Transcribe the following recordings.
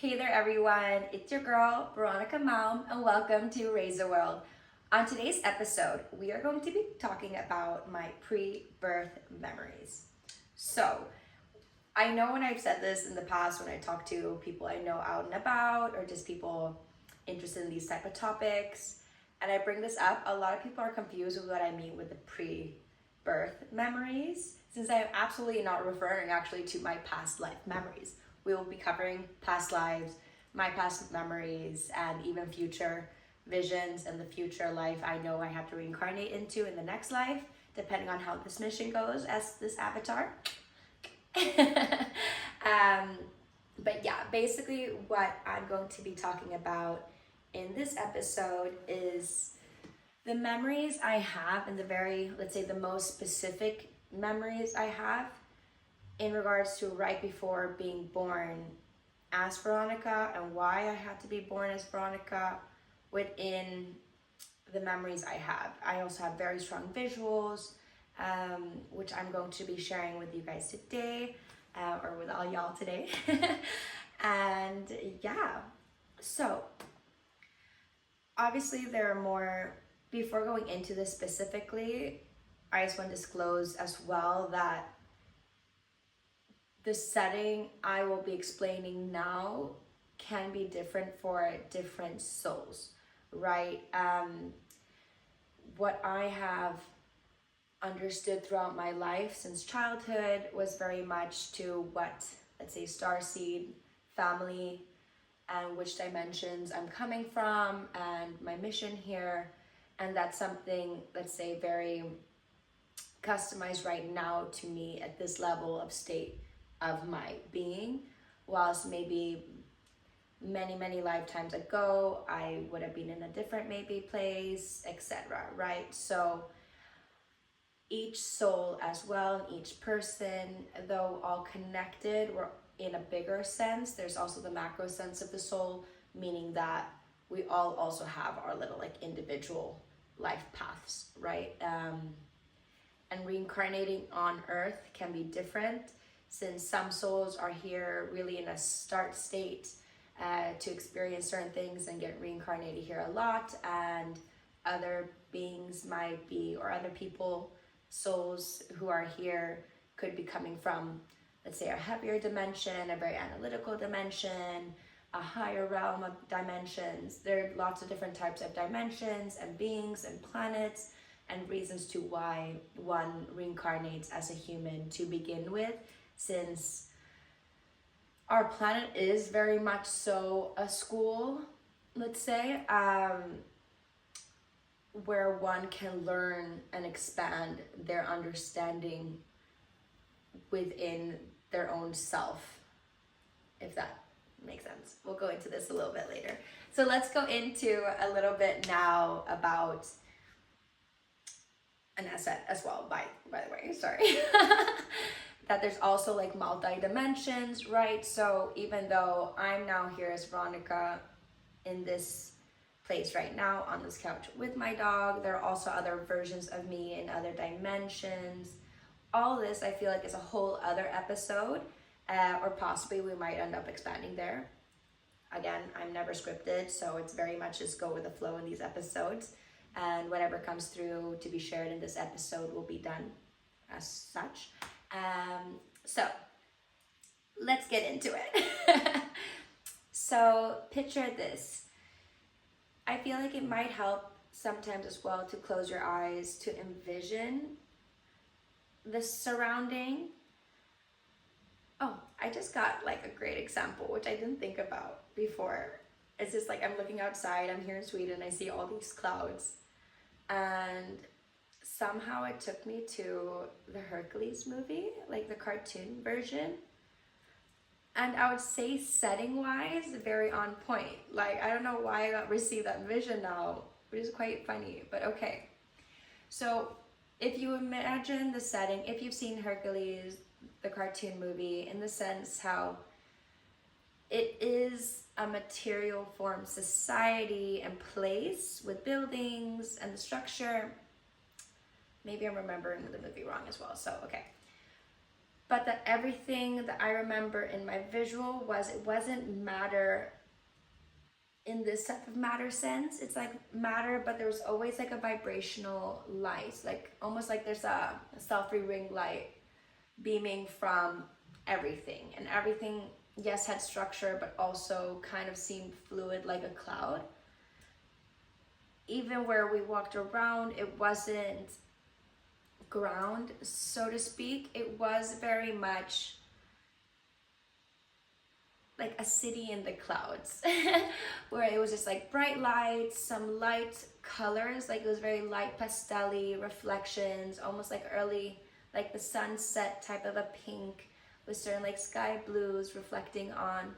Hey there everyone, it's your girl Veronica Malm and welcome to Raise the World. On today's episode, we are going to be talking about my pre-birth memories. So, I know when I've said this in the past when I talk to people I know out and about or just people interested in these type of topics, and I bring this up, a lot of people are confused with what I mean with the pre-birth memories, since I am absolutely not referring actually to my past life memories. We will be covering past lives, my past memories, and even future visions and the future life I know I have to reincarnate into in the next life, depending on how this mission goes as this avatar. But yeah, basically what I'm going to be talking about in this episode is the memories I have and the very, let's say the most specific memories I have in regards to right before being born as Veronica and why I had to be born as Veronica within the memories I have. I also have very strong visuals, which I'm going to be sharing with you guys today, or with all y'all today. And yeah, so obviously there are more. Before going into this specifically, I just want to disclose as well that the setting I will be explaining now can be different for different souls, right? What I have understood throughout my life since childhood was very much to what, let's say, starseed, family, and which dimensions I'm coming from and my mission here. And that's something, let's say, very customized right now to me at this level of state of my being, whilst maybe many lifetimes ago I would have been in a different maybe place, etc., right? So each soul as well, and each person, though all connected, we're in a bigger sense. There's also the macro sense of the soul, meaning that we all also have our little like individual life paths, right? And reincarnating on earth can be different, since some souls are here really in a start state to experience certain things and get reincarnated here a lot, and other beings might be, or other people, souls who are here could be coming from, let's say, a heavier dimension, a very analytical dimension, a higher realm of dimensions. There are lots of different types of dimensions and beings and planets and reasons to why one reincarnates as a human to begin with, since our planet is very much so a school, let's say, where one can learn and expand their understanding within their own self, if that makes sense. We'll go into this a little bit later. So let's go into a little bit now about, and I said as well, by the way, sorry, that there's also like multi-dimensions, right? So even though I'm now here as Veronica in this place right now on this couch with my dog, there are also other versions of me in other dimensions. All this I feel like is a whole other episode, or possibly we might end up expanding there. Again, I'm never scripted, so it's very much just go with the flow in these episodes, and whatever comes through to be shared in this episode will be done as such. So let's get into it. So picture this. I feel like it might help sometimes as well to close your eyes to envision the surrounding. Oh, I just got like a great example, which I didn't think about before. It's just like I'm looking outside, I'm here in Sweden, I see all these clouds, and somehow it took me to the Hercules movie, like the cartoon version. And I would say setting wise, very on point. Like, I don't know why I received that vision now, which is quite funny, but okay. So if you imagine the setting, if you've seen Hercules, the cartoon movie, in the sense how it is a material form society and place with buildings and the structure. Maybe I'm remembering the movie wrong as well, so okay. but that everything that I remember in my visual was, it wasn't matter in this type of matter sense. It's like matter, but there was always like a vibrational light, like almost like there's a selfie ring light beaming from everything, and everything, yes, had structure, but also kind of seemed fluid like a cloud. Even where we walked around, it wasn't ground, so to speak. It was very much like a city in the clouds, where it was just like bright lights, some light colors, like it was very light pastel-y reflections, almost like early, like the sunset type of a pink, with certain like sky blues reflecting on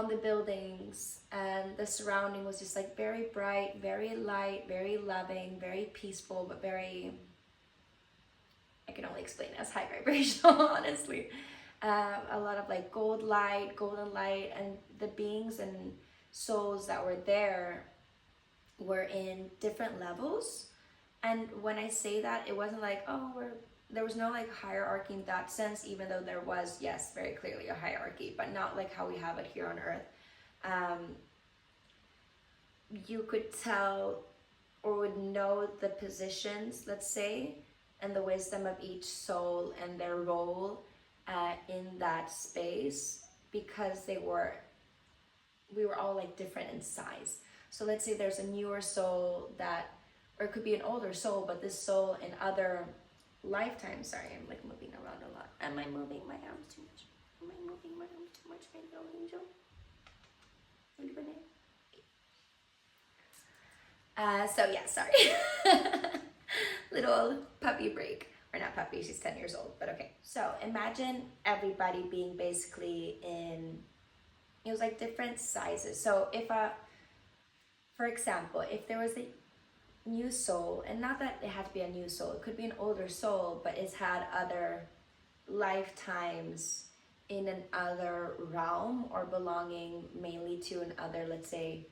the buildings, and the surrounding was just like very bright, very light, very loving, very peaceful, but very, I can only explain it as high vibrational, honestly. A lot of like golden light, and the beings and souls that were there were in different levels. And when I say that, it wasn't like, oh, there was no like hierarchy in that sense, even though there was, yes, very clearly a hierarchy, but not like how we have it here on earth. You could tell or would know the positions, let's say, and the wisdom of each soul and their role in that space, because we were all like different in size. So let's say there's a newer soul that, or it could be an older soul, but this soul in other lifetimes, sorry, I'm like moving around a lot. Am I moving my arms too much? Am I moving my arms too much, my little angel? So yeah, sorry. Little puppy break. Or not puppy, she's 10 years old, but okay. So imagine everybody being basically in, it was like different sizes. So if for example, if there was a new soul, and not that it had to be a new soul, it could be an older soul, but it's had other lifetimes in another realm, or belonging mainly to another, let's say,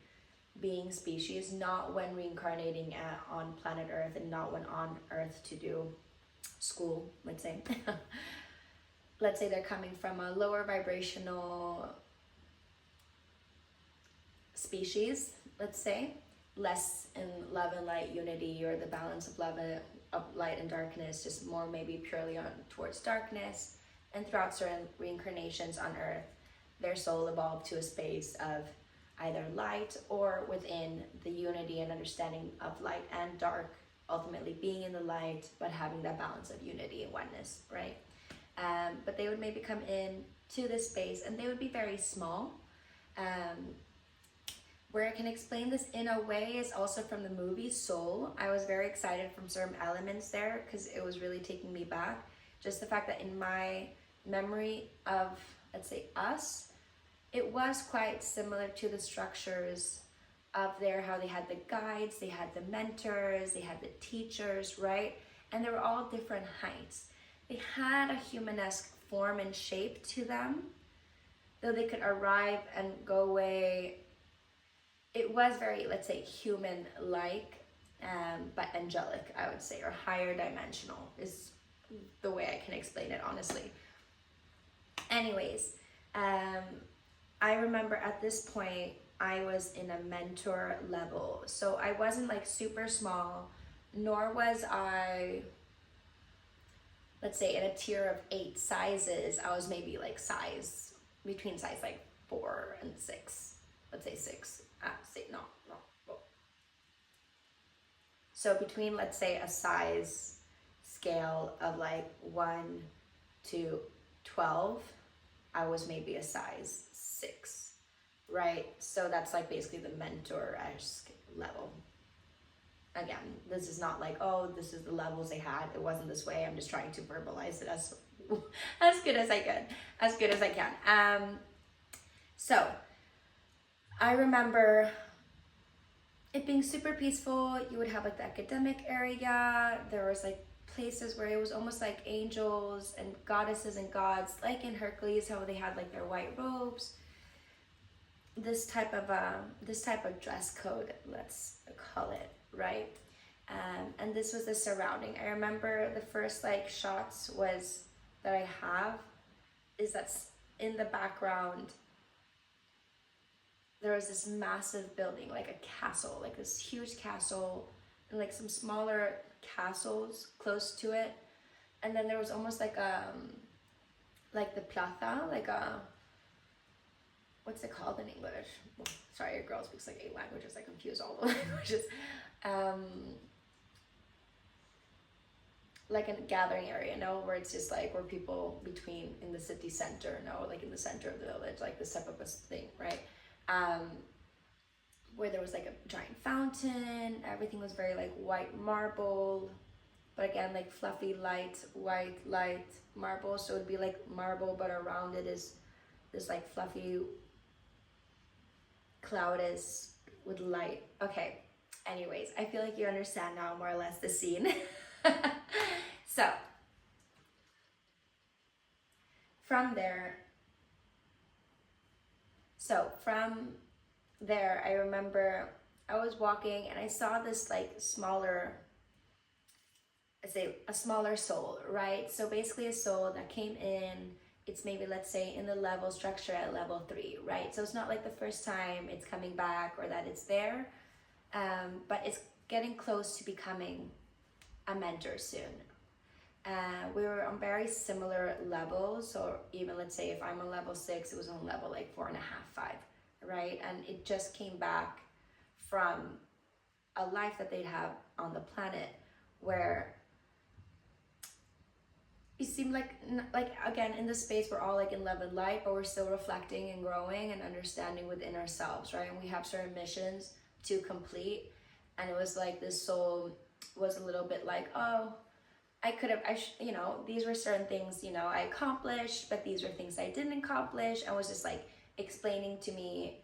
being species, not when reincarnating on planet Earth, and not when on Earth to do school, let's say. Let's say they're coming from a lower vibrational species, let's say, less in love and light unity, or the balance of love and of light and darkness, just more maybe purely on towards darkness. And throughout certain reincarnations on Earth, their soul evolved to a space of either light, or within the unity and understanding of light and dark, ultimately being in the light, but having that balance of unity and oneness, right? But they would maybe come in to this space, and they would be very small. Where I can explain this in a way is also from the movie Soul. I was very excited from certain elements there, because it was really taking me back. Just the fact that in my memory of, let's say, us, it was quite similar to the structures of there, how they had the guides, they had the mentors, they had the teachers, right? And they were all different heights. They had a humanesque form and shape to them, though they could arrive and go away. It was very, let's say, human-like, but angelic, I would say, or higher dimensional is the way I can explain it, honestly. Anyways, I remember at this point, I was in a mentor level. So I wasn't like super small, nor was I, let's say, in a tier of 8 sizes. I was maybe like between size like 4 and 6. Let's say 6. No. So between, let's say, a size scale of like 1 to 12, I was maybe a size 6, right? So that's like basically the mentor-esque level. Again, this is not like, oh, this is the levels they had. It wasn't this way. I'm just trying to verbalize it as good as I can. So I remember it being super peaceful. You would have like the academic area. There was like places where it was almost like angels and goddesses and gods, like in Hercules, how they had like their white robes. This type of dress code, let's call it, right? And this was the surrounding. I remember the first like shots was that I have is that in the background, there was this massive building, like a castle, like this huge castle, and like some smaller castles close to it. And then there was almost like the plaza, like a, what's it called in English? Well, sorry, your girl speaks like 8 languages. I confuse all the languages. Like a gathering area, where it's just like where people between in the city center, like in the center of the village, like this type of a thing, right? Where there was like a giant fountain. Everything was very like white marble, but again, like fluffy, light, white, light marble. So it'd be like marble, but around it is this like fluffy cloud is with light. Okay, anyways, I feel like you understand now more or less the scene. So from there, I remember I was walking and I saw this like smaller, let's say a smaller soul, right? So basically a soul that came in, it's maybe, let's say, in the level structure at level 3, right? So it's not like the first time it's coming back or that it's there, but it's getting close to becoming a mentor soon. We were on very similar levels. So even, let's say, if I'm on level 6, it was on level like 4.5, 5, right? And it just came back from a life that they'd have on the planet where it seemed like again, in this space, we're all like in love and light, but we're still reflecting and growing and understanding within ourselves, right? And we have certain missions to complete. And it was like this soul was a little bit like, oh, these were certain things, I accomplished, but these were things I didn't accomplish. And was just like explaining to me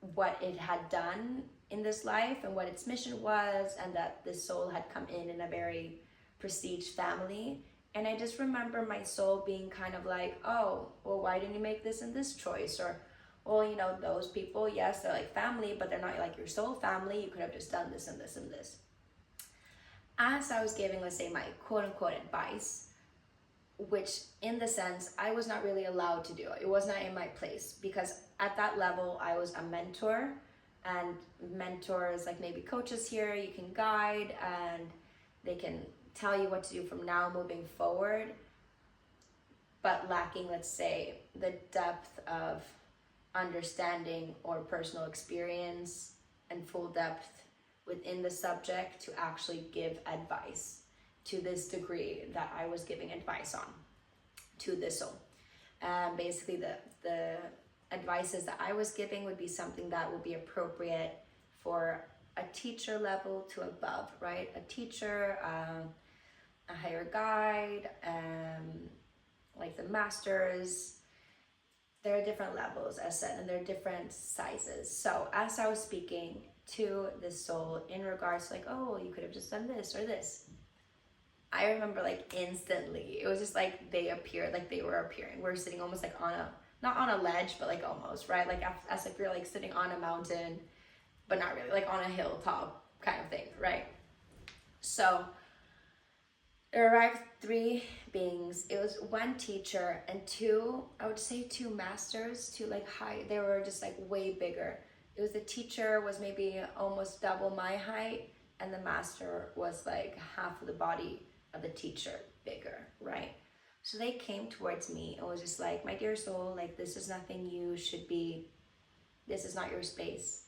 what it had done in this life and what its mission was, and that this soul had come in a very prestige family. And I just remember my soul being kind of like, oh, well, why didn't you make this and this choice? Or, well, those people, yes, they're like family, but they're not like your soul family. You could have just done this and this and this. As I was giving, let's say, my quote-unquote advice, which in the sense I was not really allowed to do. It was not in my place, because at that level I was a mentor, and mentors, like maybe coaches here, you can guide and they can tell you what to do from now moving forward, but lacking, let's say, the depth of understanding or personal experience and full depth within the subject to actually give advice to this degree that I was giving advice on to this soul. Basically the advices that I was giving would be something that would be appropriate for a teacher level to above, right? A teacher, a higher guide, like the masters. There are different levels, as said, and there are different sizes. So as I was speaking to this soul in regards to like, oh, you could have just done this or this, I remember like instantly, it was just like they appeared, like they were appearing. We're sitting almost like on a, not on a ledge, but like almost, right? Like as if you're like sitting on a mountain, but not really, like on a hilltop kind of thing, right? So there arrived 3 beings. It was 1 teacher and 2, I would say 2 masters, 2 like high, they were just like way bigger. It was the teacher was maybe almost double my height, and the master was like half of the body of the teacher bigger, right? So they came towards me and was just like, my dear soul, like this is nothing you should be, this is not your space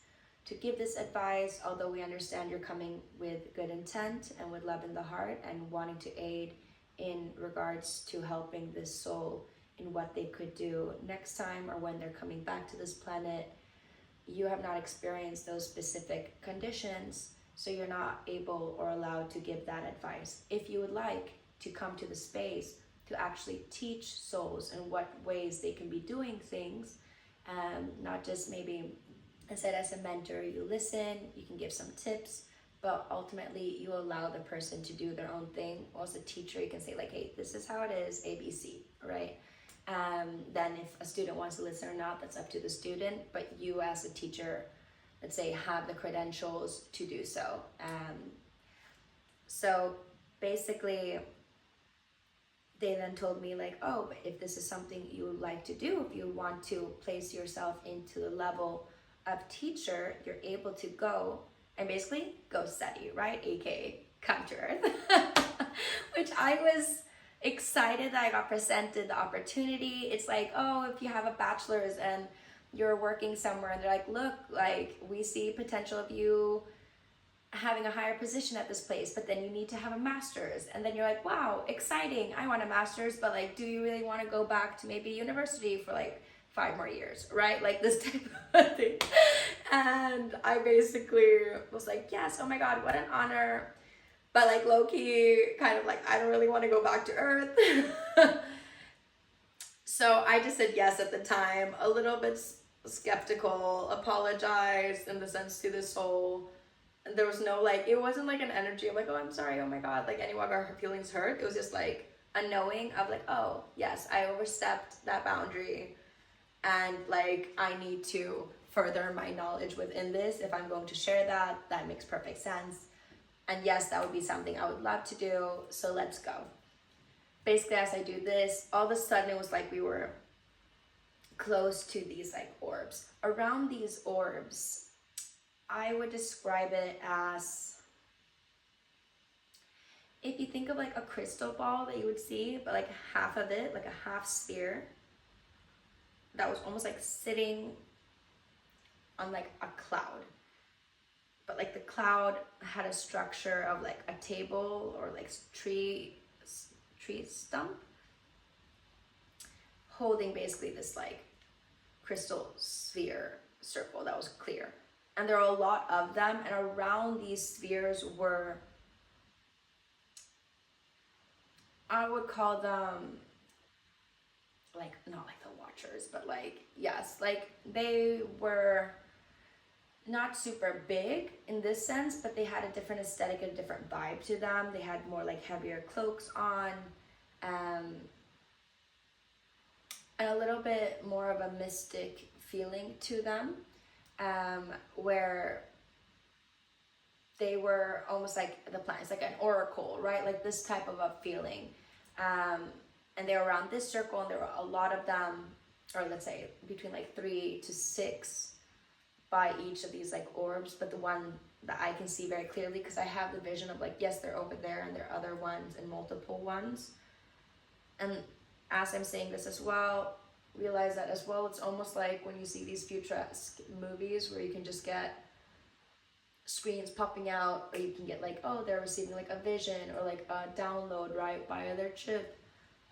to give this advice, although we understand you're coming with good intent and with love in the heart and wanting to aid in regards to helping this soul in what they could do next time or when they're coming back to this planet. You have not experienced those specific conditions, so you're not able or allowed to give that advice. If you would like to come to the space to actually teach souls in what ways they can be doing things, not just maybe, I said, as a mentor, you listen, you can give some tips, but ultimately you allow the person to do their own thing. Or as a teacher, you can say like, hey, this is how it is, ABC, right? Then if a student wants to listen or not, that's up to the student, but you as a teacher, let's say, have the credentials to do so. So basically they then told me like, oh, but if this is something you would like to do, if you want to place yourself into the level of teacher, you're able to go and basically go study, right? AKA come to earth. Which I was excited that I got presented the opportunity. It's like, oh, if you have a bachelor's and you're working somewhere and they're like, look, like we see potential of you having a higher position at this place, but then you need to have a master's. And then you're like, wow, exciting, I want a master's, but like, do you really want to go back to maybe university for like 5 more years, right? Like this type of thing. And I basically was like, yes, oh my God, what an honor. But like low-key, kind of like, I don't really want to go back to earth. So I just said yes at the time, a little bit skeptical, apologized in the sense to the soul. There was no like, it wasn't like an energy of like, oh, I'm sorry, oh my God, like anyone got her feelings hurt. It was just like a knowing of like, oh yes, I overstepped that boundary and like I need to further my knowledge within this. If I'm going to share that, that makes perfect sense. And yes, that would be something I would love to do, so let's go. Basically, as I do this, all of a sudden it was like we were close to these like orbs. Around these orbs, I would describe it as, if you think of like a crystal ball that you would see, but like half of it, like a half sphere, that was almost like sitting on like a cloud. But like the cloud had a structure of like a table or like tree stump holding basically this like crystal sphere circle that was clear. And there are a lot of them, and around these spheres were, I would call them like, not like the Watchers, but like, yes, like they were not super big in this sense, but they had a different aesthetic, a different vibe to them. They had more like heavier cloaks on, and a little bit more of a mystic feeling to them, where they were almost like the planets, like an oracle, right? Like this type of a feeling. And they were around this circle, and there were a lot of them, or let's say between like 3 to 6 by each of these like orbs. But the one that I can see very clearly, because I have the vision of like, yes, they're over there and there are other ones and multiple ones. And as I'm saying this as well, realize that as well, it's almost like when you see these futuristic movies where you can just get screens popping out, or you can get like, oh, they're receiving like a vision or like a download right via their chip.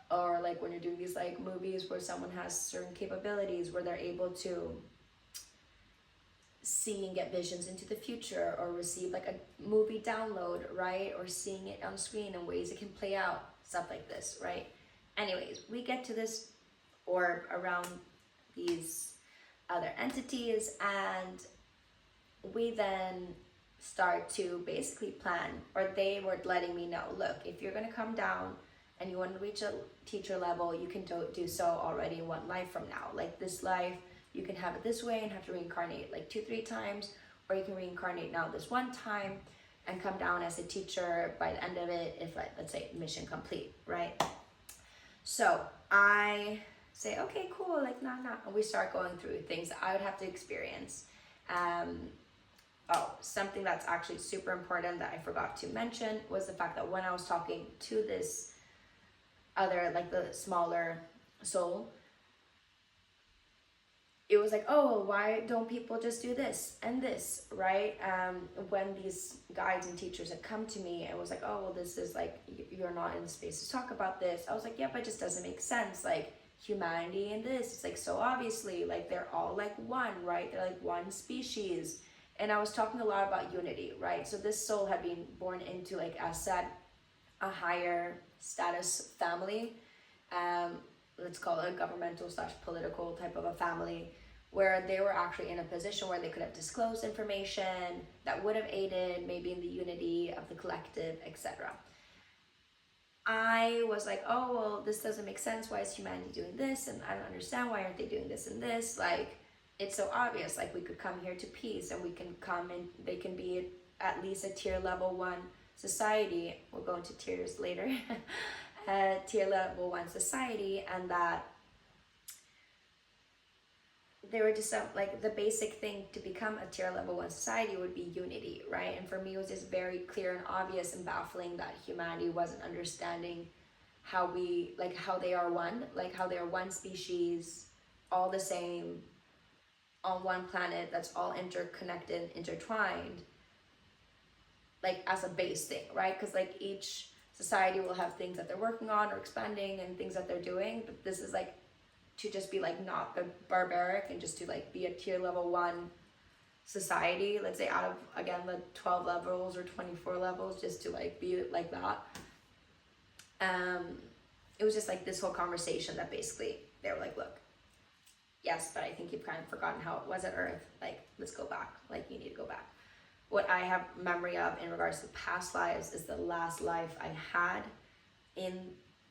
Or like when you're doing these like movies where someone has certain capabilities where they're able to see and get visions into the future, or receive like a movie download, right? Or seeing it on screen and ways it can play out, stuff like this, right? Anyways, we get to this orb around these other entities, and we then start to basically plan, or they were letting me know, look, if you're going to come down and you want to reach a teacher level, you can do so already in one life from now. Like this life, you can have it this way and have to reincarnate like 2-3 times, or you can reincarnate now this one time and come down as a teacher by the end of it, if like, let's say mission complete, right? So I say, okay, cool, like nah. And we start going through things that I would have to experience. Oh, something that's actually super important that I forgot to mention was the fact that when I was talking to this other, like the smaller soul, it was like, oh, why don't people just do this and this, right? When these guides and teachers had come to me and was like, oh, well, this is like, you're not in the space to talk about this. I was like, yeah, but it just doesn't make sense. Like humanity and this, it's like, so obviously, like they're all like one, right? They're like one species. And I was talking a lot about unity, right? So this soul had been born into, like I said, a higher status family. Let's call it a governmental / political type of a family, where they were actually in a position where they could have disclosed information that would have aided maybe in the unity of the collective, etc. I was like, oh, well, this doesn't make sense. Why is humanity doing this? And I don't understand, why aren't they doing this and this? Like, it's so obvious. Like, we could come here to peace, and we can come and they can be at least a tier level 1 society. We'll go into tiers later. a tier level 1 society, and that they were just like the basic thing to become a tier level 1 society would be unity, right? And for me, it was just very clear and obvious and baffling that humanity wasn't understanding how they are one, like how they are one species, all the same, on one planet, that's all interconnected, intertwined, like as a base thing, right? Because like each society will have things that they're working on or expanding and things that they're doing, but this is like to just be like not the barbaric and just to like be a tier level 1 society, let's say out of, again, the 12 levels or 24 levels, just to like be like that. It was just like this whole conversation that basically they were like, look, yes, but I think you've kind of forgotten how it was at Earth, like let's go back, like you need to go back. What I have memory of in regards to past lives is the last life I had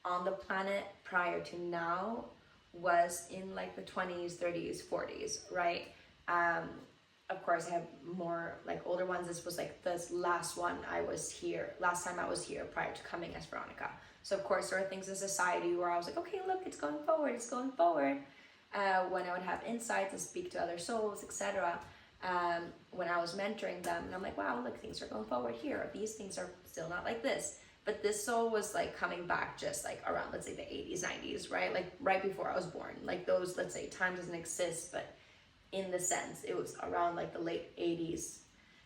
on the planet prior to now was in like the 20s, 30s, 40s, right? Of course I have more like older ones. This was like this last time I was here prior to coming as Veronica. So of course there are things in society where I was like, okay, look, it's going forward. When I would have insights and speak to other souls, etc. When I was mentoring them, and I'm like, wow, look, things are going forward here. These things are still not like this. But this soul was like coming back just like around, let's say the 80s, 90s, right? Like right before I was born. Like those, let's say time doesn't exist, but in the sense, it was around like the late 80s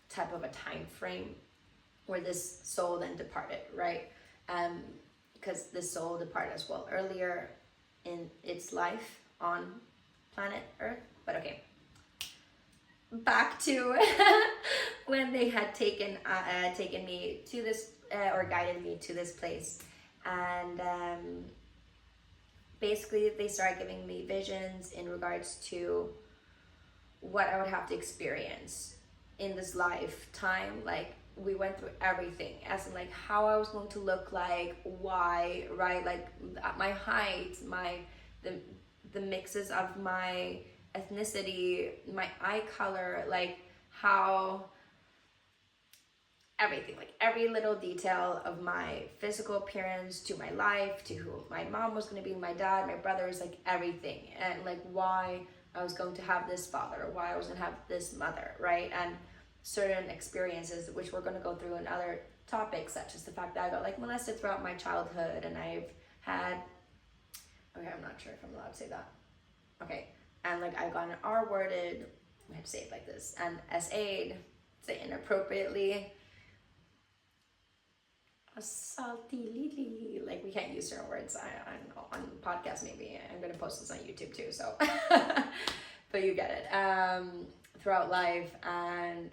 type of a time frame where this soul then departed, right? Because this soul departed as well earlier in its life on planet Earth. But okay, back to when they had taken me to this or guided me to this place, and basically they started giving me visions in regards to what I would have to experience in this lifetime. Like we went through everything, as in like how I was going to look like, why, right? Like my height, the mixes of my ethnicity, my eye color, like how everything, like every little detail of my physical appearance, to my life, to who my mom was going to be, my dad, my brothers, like everything, and like why I was going to have this father, why I was going to have this mother, right? And certain experiences which we're going to go through in other topics, such as the fact that I got like molested throughout my childhood, and I've had, okay, I'm not sure if I'm allowed to say that, okay, and like I got an R-worded, I have to say it like this, and SA'd, say inappropriately, salty, like we can't use certain words on podcasts. Maybe I'm gonna post this on YouTube too, so but you get it. Throughout life, and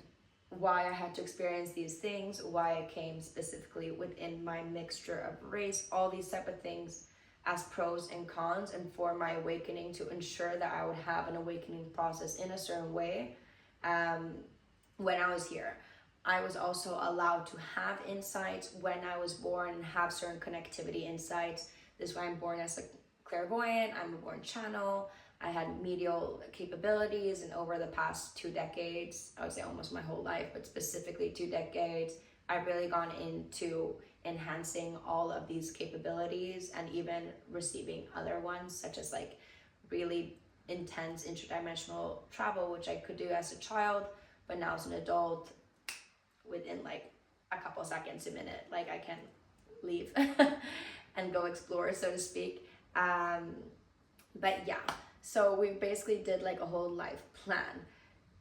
why I had to experience these things, why I came specifically within my mixture of race, all these type of things as pros and cons, and for my awakening, to ensure that I would have an awakening process in a certain way. When I was here, I was also allowed to have insights when I was born and have certain connectivity insights. This is why I'm born as a clairvoyant, I'm a born channel. I had medial capabilities, and over the past 2 decades, I would say almost my whole life, but specifically 2 decades, I've really gone into enhancing all of these capabilities and even receiving other ones, such as like really intense interdimensional travel, which I could do as a child, but now as an adult, within like a couple seconds, a minute, like I can leave and go explore, so to speak. But yeah, so we basically did like a whole life plan.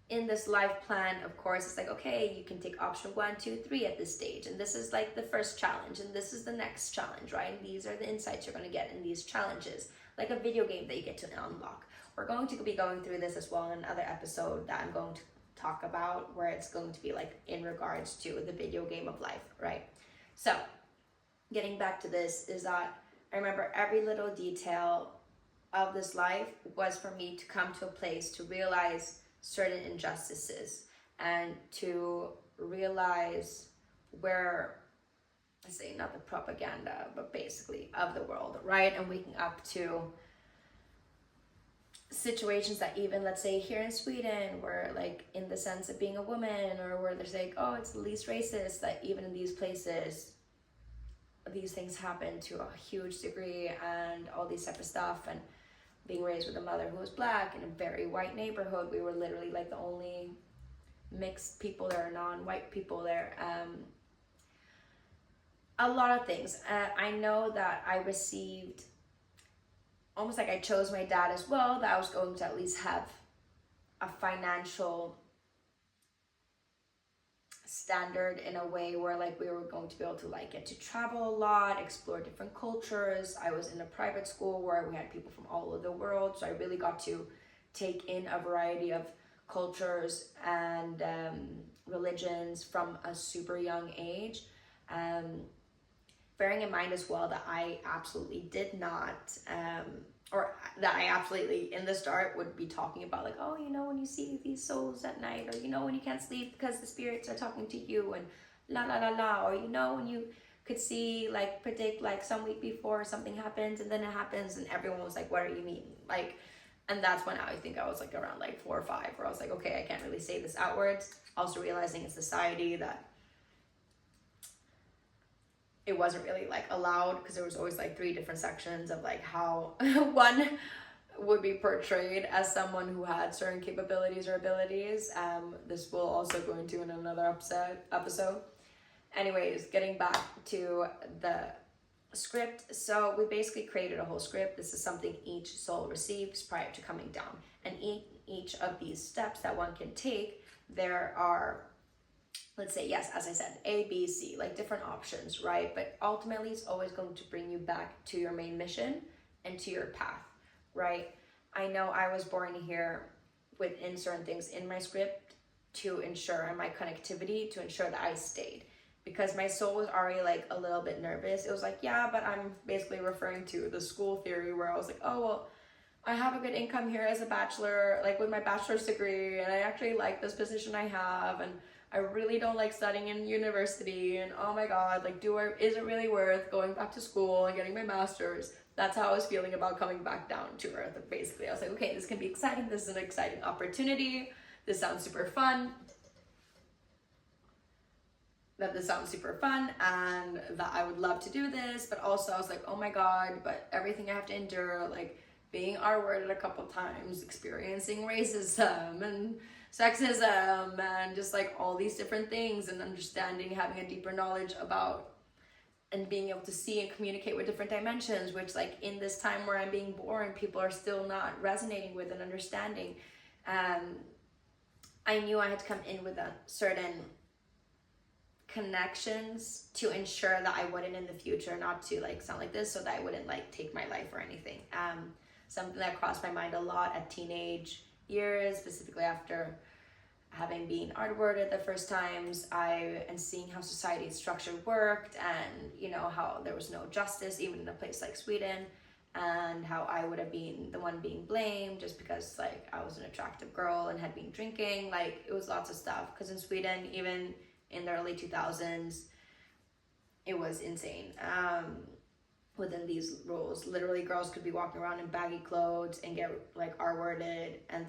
In this life plan, of course, it's like, okay, you can take option 1, 2, 3 at this stage, and this is like the first challenge, and this is the next challenge, right? And these are the insights you're going to get in these challenges, like a video game that you get to unlock. We're going to be going through this as well in another episode that I'm going to talk about, where it's going to be like in regards to the video game of life, right? So getting back to this, is that I remember every little detail of this life was for me to come to a place to realize certain injustices, and to realize where, let's say, not the propaganda, but basically of the world, right? And waking up to situations that even, let's say, here in Sweden, where like in the sense of being a woman, or where there's like, oh, it's the least racist, that even in these places these things happen to a huge degree, and all these type of stuff. And being raised with a mother who was Black in a very white neighborhood, we were literally like the only mixed people there, non-white people there. A lot of things. I know that I received, almost like I chose my dad as well, that I was going to at least have a financial standard in a way where like we were going to be able to like get to travel a lot, explore different cultures. I was in a private school where we had people from all over the world, so I really got to take in a variety of cultures and religions from a super young age. Bearing in mind as well that I absolutely did not or that I absolutely in the start would be talking about like, oh, you know, when you see these souls at night, or you know, when you can't sleep because the spirits are talking to you, and la la la la, or you know, when you could see, like, predict like some week before something happens and then it happens, and everyone was like, what do you mean? Like, and that's when I think I was like around like 4 or 5, where I was like, okay, I can't really say this outwards. Also realizing in society that it wasn't really like allowed, because there was always like 3 different sections of like how one would be portrayed as someone who had certain capabilities or abilities. This will also go into in another episode. Anyways, getting back to the script. So we basically created a whole script. This is something each soul receives prior to coming down. And each of these steps that one can take, there are, let's say, yes, as I said, A, B, C, like different options, right? But ultimately, it's always going to bring you back to your main mission and to your path, right? I know I was born here within certain things in my script to ensure, and my connectivity to ensure that I stayed, because my soul was already like a little bit nervous. It was like, yeah, but I'm basically referring to the school theory where I was like, oh, well, I have a good income here as a bachelor, like with my bachelor's degree, and I actually like this position I have, and I really don't like studying in university, and oh my god, like is it really worth going back to school and getting my master's? That's how I was feeling about coming back down to earth. Basically, I was like, okay, this can be exciting. This is an exciting opportunity. This sounds super fun. This sounds super fun, and that I would love to do this. But also I was like, oh my god, but everything I have to endure, like being R-worded a couple times, experiencing racism and sexism, and just like all these different things, and understanding, having a deeper knowledge about and being able to see and communicate with different dimensions, which like in this time where I'm being born, people are still not resonating with and understanding. I knew I had to come in with a certain connections to ensure that I wouldn't in the future, not to like sound like this, so that I wouldn't like take my life or anything. Something that crossed my mind a lot at teenage years, specifically after having been R-worded the first times, and seeing how society structured worked, and you know how there was no justice even in a place like Sweden, and how I would have been the one being blamed just because like I was an attractive girl and had been drinking. Like, it was lots of stuff, because in Sweden, even in the early 2000s, it was insane. Within these rules, literally girls could be walking around in baggy clothes and get like R-worded, and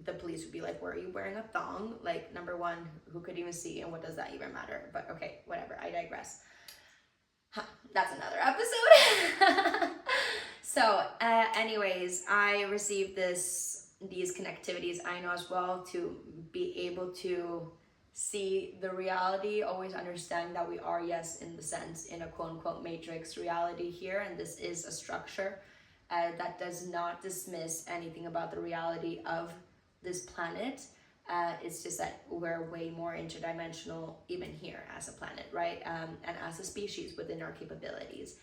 the police would be like, why are you wearing a thong? Like, number one, who could even see, and what does that even matter? But okay, whatever, I digress. That's another episode. So anyways, I received these connectivities, I know as well, to be able to see the reality, always understand that we are, yes, in the sense, in a quote-unquote matrix reality here, and this is a structure that does not dismiss anything about the reality of this planet. It's just that we're way more interdimensional even here as a planet, right? And as a species within our capabilities.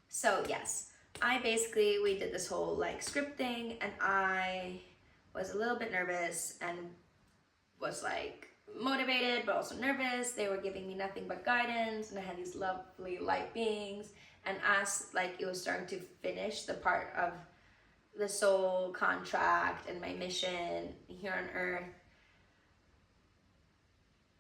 So yes, we did this whole like script thing, and I was a little bit nervous and was like motivated but also nervous. They were giving me nothing but guidance, and I had these lovely light beings. And as like it was starting to finish the part of the soul contract and my mission here on earth,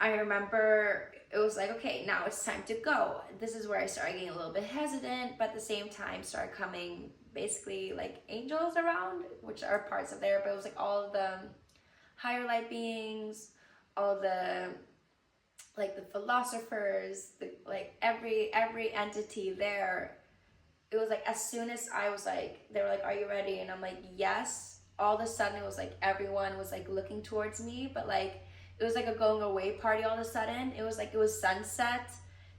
I remember it was like, okay, now it's time to go. This is where I started getting a little bit hesitant, but at the same time started coming basically like angels around, which are parts of there, but it was like all of the higher light beings, all the like the philosophers, like every entity there, it was like as soon as I was like, they were like, are you ready? And I'm like, yes. All of a sudden it was like everyone was like looking towards me, but like it was like a going away party all of a sudden. It was like it was sunset.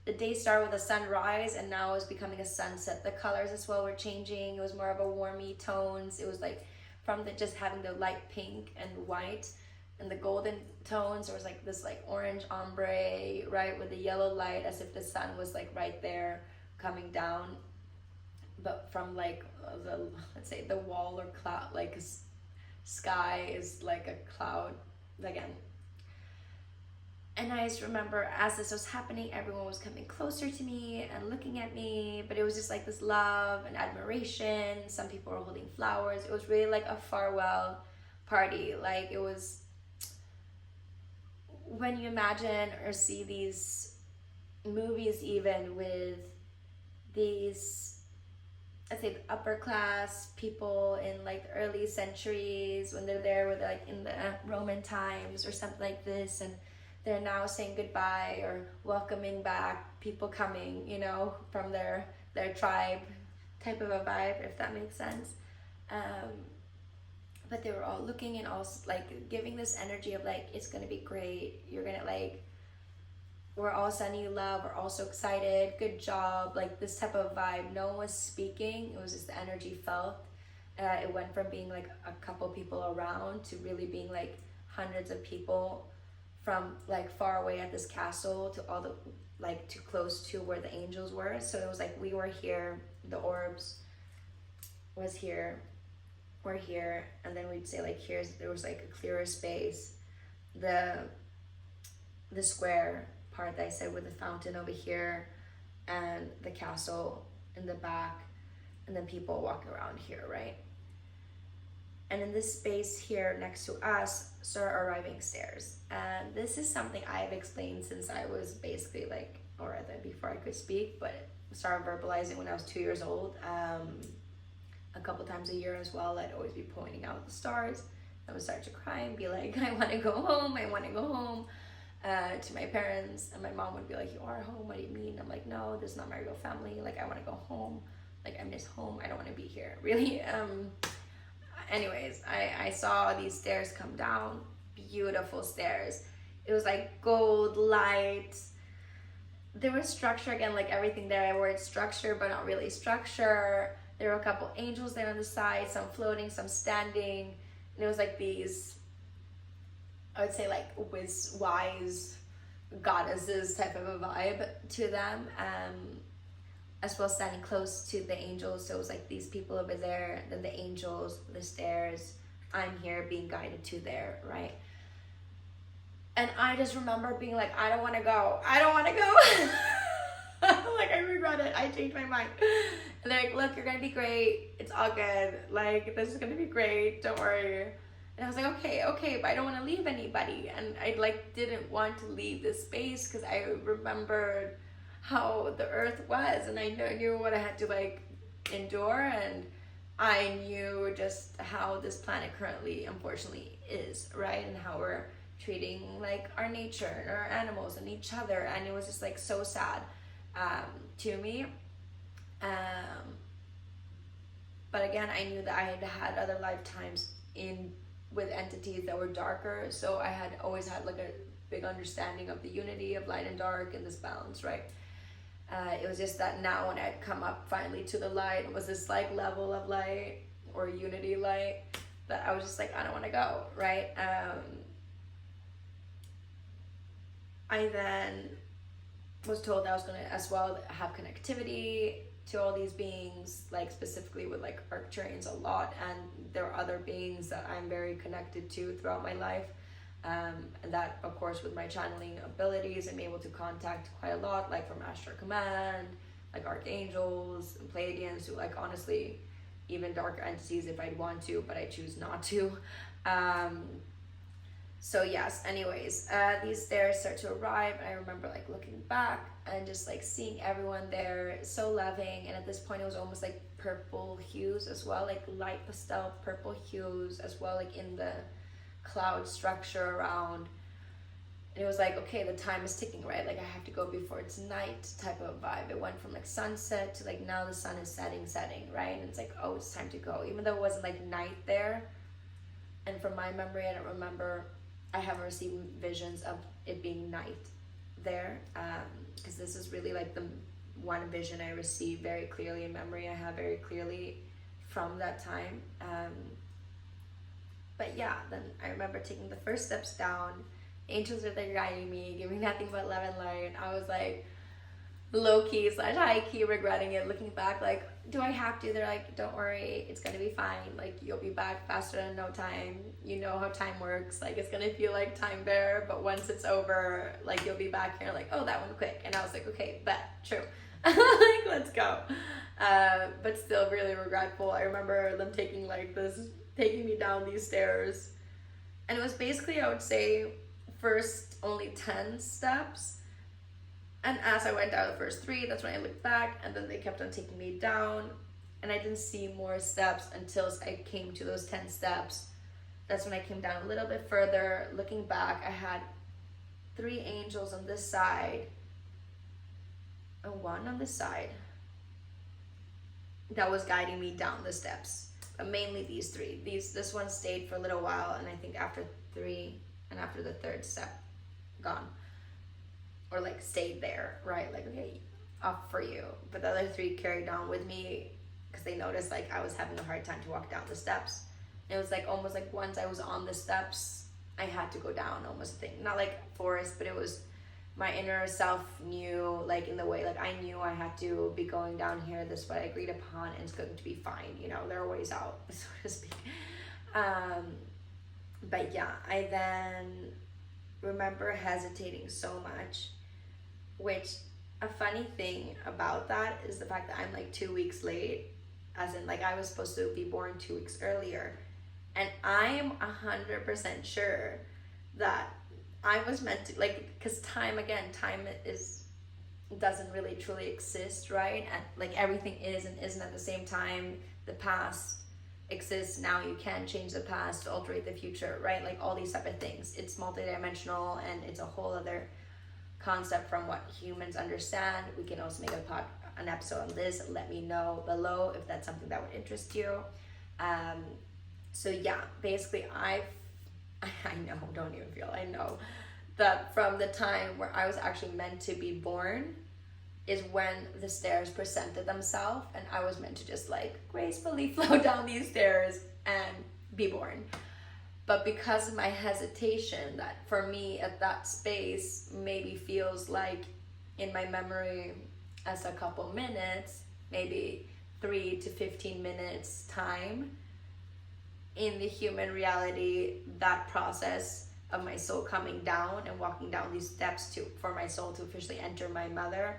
The day started with a sunrise, and now it was becoming a sunset. The colors as well were changing. It was more of a warmy tones. It was like from the just having the light pink and white and the golden tones, there was like this like orange ombre, right, with the yellow light, as if the sun was like right there coming down. But from like the, let's say the wall or cloud, like sky is like a cloud again. And I just remember as this was happening, everyone was coming closer to me and looking at me, but it was just like this love and admiration. Some people were holding flowers. It was really like a farewell party. Like it was, when you imagine or see these movies even with these, I'd say the upper class people in like the early centuries, when they're there with like in the Roman times or something like this, and they're now saying goodbye or welcoming back people coming, you know, from their tribe type of a vibe, if that makes sense. But they were all looking and all like giving this energy of like, it's gonna be great, you're gonna like, we're all sending you love, we're all so excited, good job, like this type of vibe. No one was speaking, it was just the energy felt. It went from being like a couple people around to really being like hundreds of people, from like far away at this castle to all the like too close to where the angels were. So it was like we were here, the orbs was here, we're here, and then we'd say like there was like a clearer space, the square part that I said with the fountain over here, and the castle in the back, and then people walking around here, right? And in this space here next to us started arriving stairs. And this is something I've explained since I was basically like, or rather before I could speak, but started verbalizing when I was 2 years old. A couple times a year as well, I'd always be pointing out the stars. I would start to cry and be like, I want to go home, I want to go home, to my parents. And my mom would be like, you are home, what do you mean? I'm like, no, this is not my real family, like I want to go home, like I miss home, I don't want to be here, really. Anyways, I saw these stairs come down, beautiful stairs. It was like gold light. There was structure again, like everything there. I word structure, but not really structure. There were a couple angels there on the side, some floating, some standing. And it was like these, I would say like wise goddesses type of a vibe to them. As well, standing close to the angels. So it was like these people over there, then the angels, the stairs, I'm here being guided to there, right? And I just remember being like, I don't want to go, like I regret it, I changed my mind. And they're like, look, you're gonna be great, it's all good, like this is gonna be great, don't worry. And I was like, okay, but I don't want to leave anybody. And I like didn't want to leave this space because I remembered how the earth was, and I knew what I had to like endure, and I knew just how this planet currently unfortunately is, right? And how we're treating like our nature and our animals and each other, and it was just like so sad to me. But again, I knew that I had had other lifetimes with entities that were darker, so I had always had like a big understanding of the unity of light and dark and this balance, right? It was just that now when I'd come up finally to the light, it was this like level of light or unity light that I was just like, I don't want to go, right? I then was told I was going to as well have connectivity to all these beings, like specifically with like Arcturians a lot, and there are other beings that I'm very connected to throughout my life. And that, of course, with my channeling abilities, I'm able to contact quite a lot, like from Astral Command, like archangels and Pleiadians, who like honestly, even darker entities if I'd want to, but I choose not to. So yes, anyways, these stairs start to arrive, and I remember like looking back and just like seeing everyone there, so loving. And at this point, it was almost like purple hues as well, like light pastel purple hues as well, like in the cloud structure around. And it was like, okay, the time is ticking, right? Like I have to go before it's night type of vibe. It went from like sunset to like now the sun is setting, right? And it's like, oh, it's time to go. Even though it wasn't like night there. And from my memory, I don't remember, I haven't received visions of it being night there. Because this is really like the one vision I received very clearly in memory. I have very clearly from that time. But yeah, then I remember taking the first steps down. Angels are there guiding me, giving nothing but love and light. I was like low-key / high-key regretting it, looking back like, do I have to? They're like, don't worry, it's gonna be fine. Like you'll be back faster than no time. You know how time works. Like it's gonna feel like time there, but once it's over, like you'll be back here. Like, oh, that went quick. And I was like, okay, bet, true. Like, let's go. But still really regretful. I remember them taking me down these stairs. And it was basically, I would say, first only 10 steps. And as I went down the first 3, that's when I looked back, and then they kept on taking me down. And I didn't see more steps until I came to those 10 steps. That's when I came down a little bit further. Looking back, I had 3 angels on this side and 1 on this side that was guiding me down the steps. But mainly these 3. This one stayed for a little while, and I think after 3 and after the 3rd step, gone. Or like stayed there, right? Like, okay, off for you. But the other 3 carried on with me because they noticed like I was having a hard time to walk down the steps. And it was like almost like once I was on the steps, I had to go down almost a thing. Not like forced, but it was my inner self knew, like in the way, like I knew I had to be going down here. This is what I agreed upon, and it's going to be fine. You know, there are ways out, so to speak. But yeah, I then remember hesitating so much, which a funny thing about that is the fact that I'm like 2 weeks late, as in like I was supposed to be born 2 weeks earlier. And I am 100% sure that I was meant to, like, because time doesn't really truly exist, right? And like everything is and isn't at the same time. The past exists now, you can change the past to alter the future, right? Like all these type of things. It's multidimensional, and it's a whole other concept from what humans understand. We can also make an episode on this. Let me know below if that's something that would interest you. So yeah, basically I know that from the time where I was actually meant to be born is when the stairs presented themselves, and I was meant to just like gracefully flow down these stairs and be born. But because of my hesitation, that for me at that space maybe feels like in my memory as a couple minutes, maybe 3 to 15 minutes time. In the human reality, that process of my soul coming down and walking down these steps for my soul to officially enter my mother,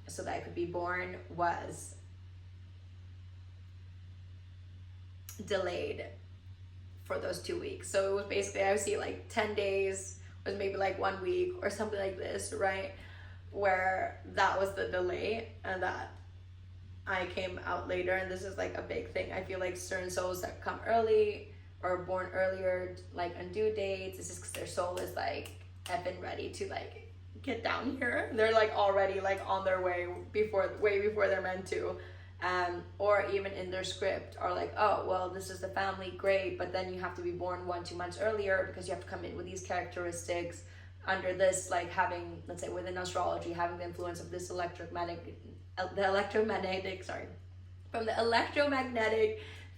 so that I could be born, was delayed for those 2 weeks. So it was basically, I would see like 10 days was maybe like 1 week or something like this, right? Where that was the delay, and that I came out later. And this is like a big thing. I feel like certain souls that come early or born earlier, like on due dates, it's just because their soul is like effing ready to like get down here. They're like already like on their way way before they're meant to. Or even in their script are like, oh, well, this is the family, great, but then you have to be born 1-2 months earlier because you have to come in with these characteristics under this, like having, let's say within astrology, having the influence of this electromagnetic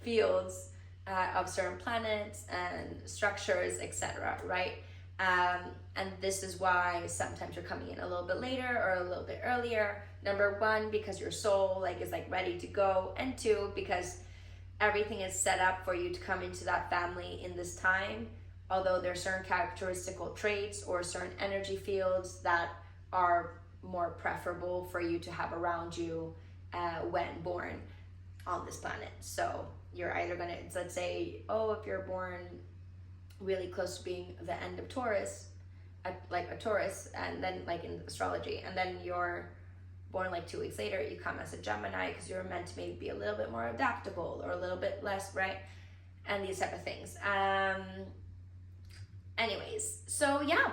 fields of certain planets and structures, etc., right? And this is why sometimes you're coming in a little bit later or a little bit earlier. Number 1, because your soul like is like ready to go, and 2, because everything is set up for you to come into that family in this time. Although there are certain characteristical traits or certain energy fields that are more preferable for you to have around you when born on this planet. So you're either gonna, let's say, oh, if you're born really close to being the end of Taurus, like a Taurus, and then like in astrology, and then you're born like 2 weeks later, you come as a Gemini because you're meant to maybe be a little bit more adaptable or a little bit less, right? And these type of things. anyways, so yeah,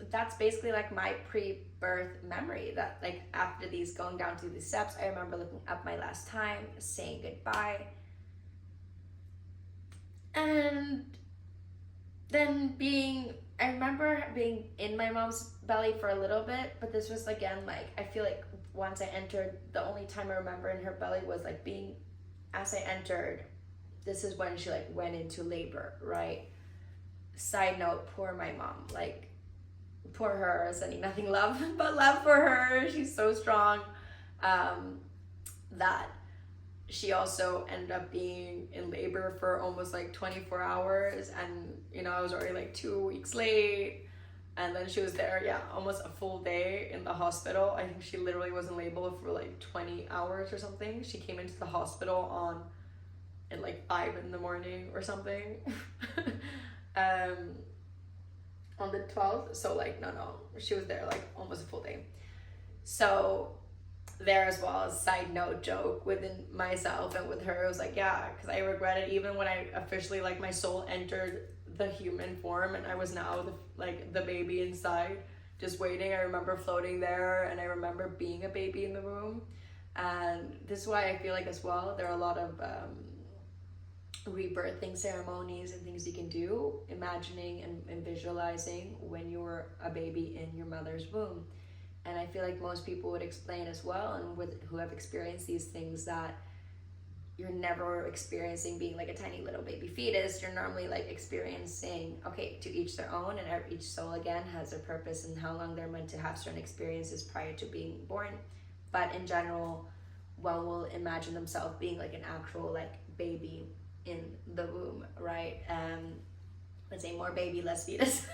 that's basically like my pre-birth memory, that like after these, going down through these steps, I remember looking up my last time, saying goodbye, and then I remember being in my mom's belly for a little bit, but this was again, like, I feel like once I entered, the only time I remember in her belly was like being, as I entered, this is when she like went into labor, right? Side note, poor my mom, like, poor her, sending nothing love but love for her. She's so strong, that she also ended up being in labor for almost like 24 hours, and you know, I was already like 2 weeks late, and then she was there, yeah, almost a full day in the hospital. I think she literally was in labor for like 20 hours or something. She came into the hospital at like 5 in the morning or something. On the 12th, so like no, she was there like almost a full day. So there as well, as side note joke within myself and with her, it was like, yeah, because I regretted, even when I officially, like, my soul entered the human form and I was now the baby inside just waiting. I remember floating there, and I remember being a baby in the womb. And this is why I feel like as well there are a lot of rebirthing ceremonies and things you can do, imagining and visualizing when you were a baby in your mother's womb. And I feel like most people would explain as well, and who have experienced these things, that you're never experiencing being like a tiny little baby fetus. You're normally like experiencing, okay, to each their own, and each soul again has their purpose and how long they're meant to have certain experiences prior to being born. But in general, one will imagine themselves being like an actual like baby in the womb, right? Let's say more baby, less fetus.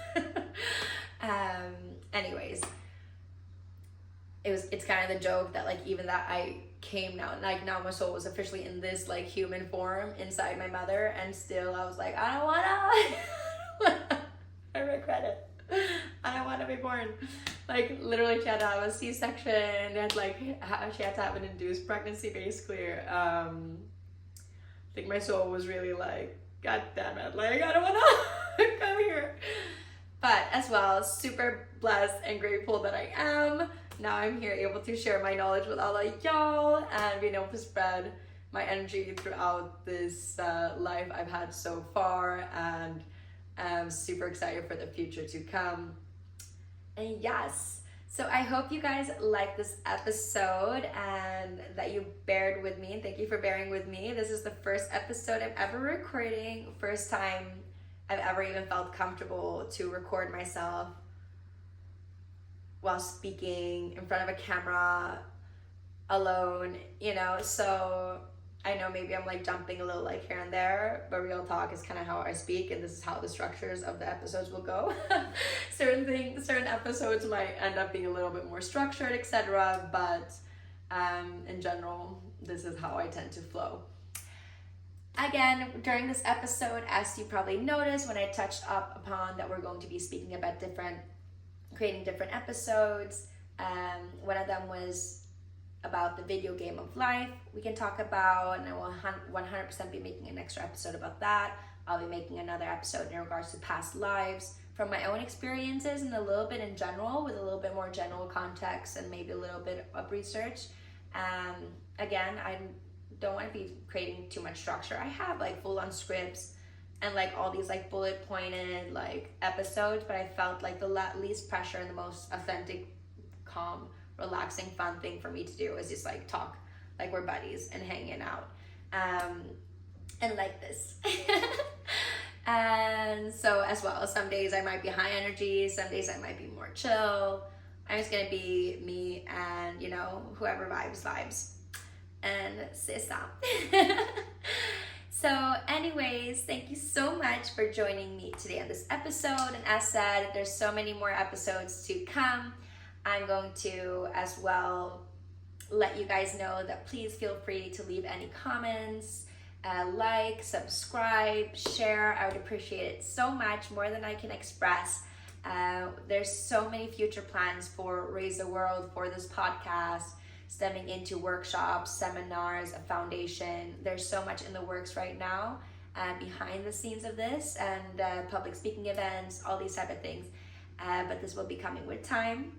Anyways, it's kind of the joke that like even that I came now, like now my soul was officially in this like human form inside my mother, and still I was like, I don't wanna I regret it. I don't want to be born. Like literally she had to have a C-section, and like she had to have an induced pregnancy basically. I think my soul was really like, God damn it, like I don't want to come here. But as well, super blessed and grateful that I am. Now I'm here able to share my knowledge with all of y'all and being able to spread my energy throughout this life I've had so far, and I'm super excited for the future to come. And yes, so I hope you guys liked this episode and that you bared with me. Thank you for bearing with me. This is the first episode I'm ever recording, first time I've ever even felt comfortable to record myself while speaking in front of a camera alone, you know. So I know maybe I'm like jumping a little like here and there, but real talk is kind of how I speak, and this is how the structures of the episodes will go. certain episodes might end up being a little bit more structured, etc., but in general, this is how I tend to flow. Again, during this episode, as you probably noticed when I touched up upon that we're going to be speaking about creating different episodes. One of them was about the video game of life we can talk about, and I will 100% be making an extra episode about that. I'll be making another episode in regards to past lives from my own experiences, and a little bit in general with a little bit more general context and maybe a little bit of research. Again, I don't want to be creating too much structure. I have like full-on scripts and like all these like bullet pointed like episodes, but I felt like the least pressure and the most authentic, calm, relaxing, fun thing for me to do is just like talk like we're buddies and hanging out, and like this. And so as well, some days I might be high energy, some days I might be more chill. I'm just gonna be me, and you know, whoever vibes and sissa. So anyways, thank you so much for joining me today on this episode. And as said, there's so many more episodes to come. I'm going to as well let you guys know that please feel free to leave any comments, like, subscribe, share. I would appreciate it so much, more than I can express. There's so many future plans for Raise the World, for this podcast, stemming into workshops, seminars, a foundation. There's so much in the works right now, behind the scenes of this, and public speaking events, all these type of things. But this will be coming with time.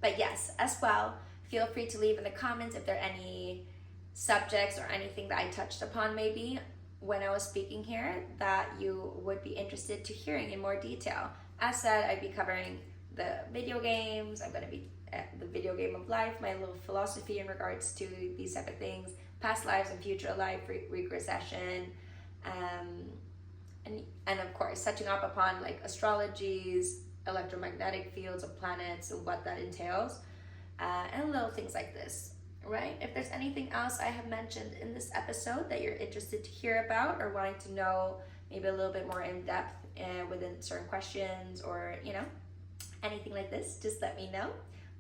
But yes, as well, feel free to leave in the comments if there are any subjects or anything that I touched upon maybe when I was speaking here that you would be interested to hearing in more detail. As said, I'd be covering the video games. I'm going to be the video game of life, my little philosophy in regards to these type of things, past lives and future life regression, and of course touching up upon like astrologies, electromagnetic fields of planets and what that entails, and little things like this, right? If there's anything else I have mentioned in this episode that you're interested to hear about or wanting to know maybe a little bit more in depth within certain questions, or anything like this, just let me know.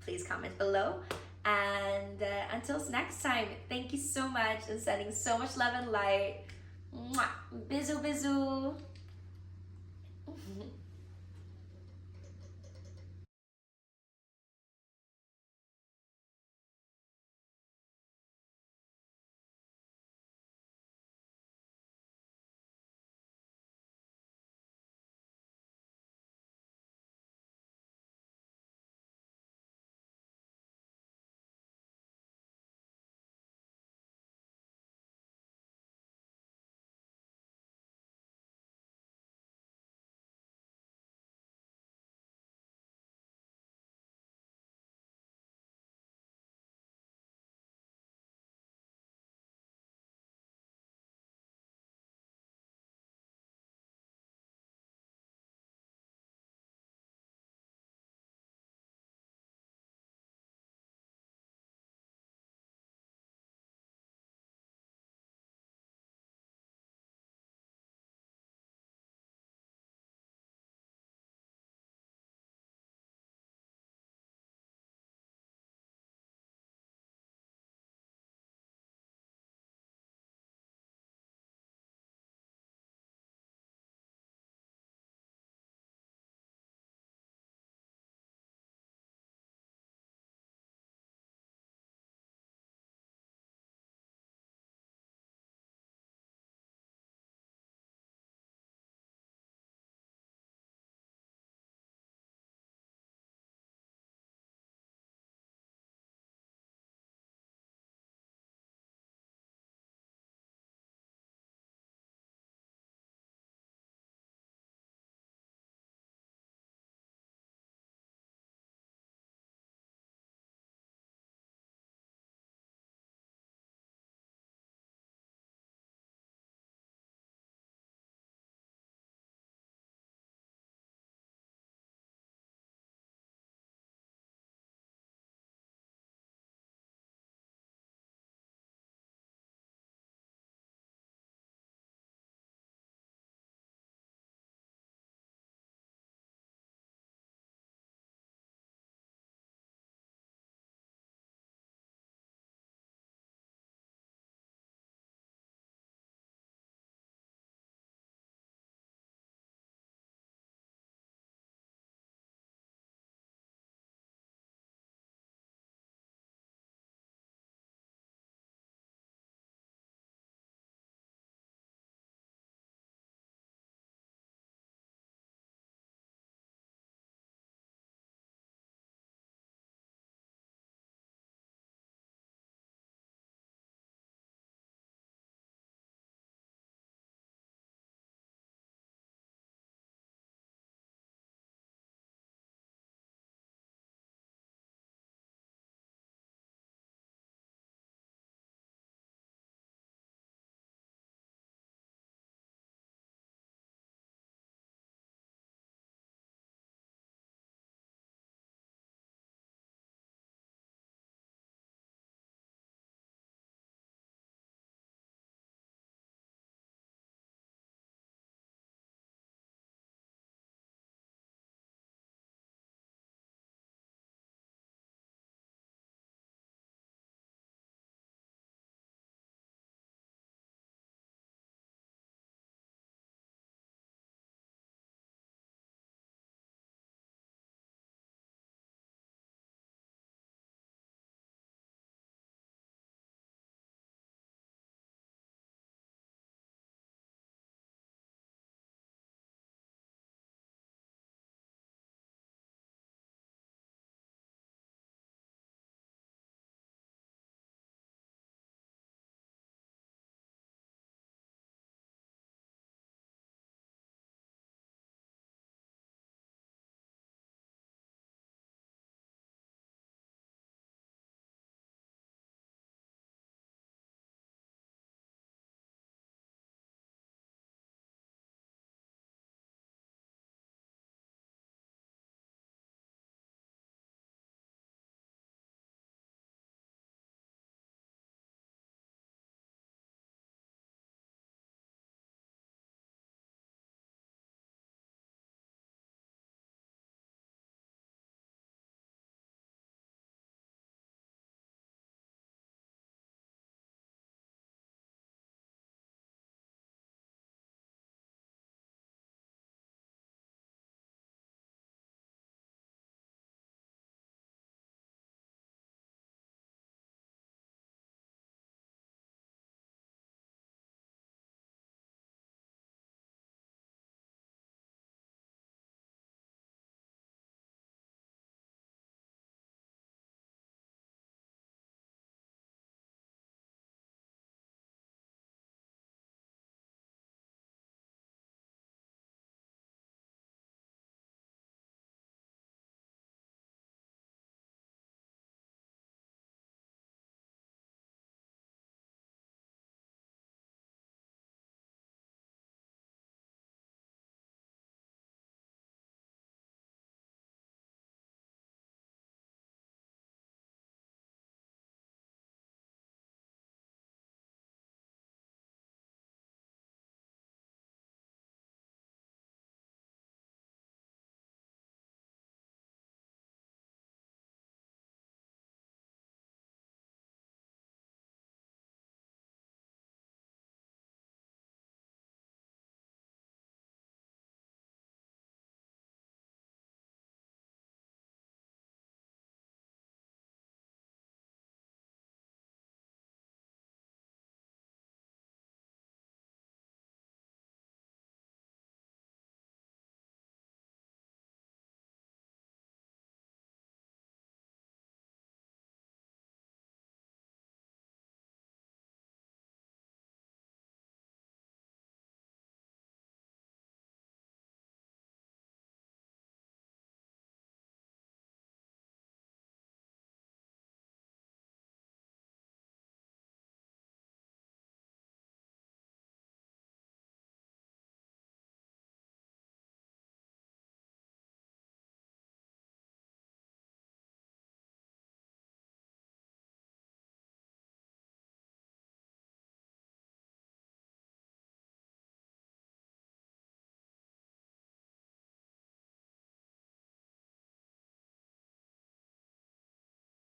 Please comment below. And until next time, thank you so much, and sending so much love and light. Mwah. Bisous, bisous.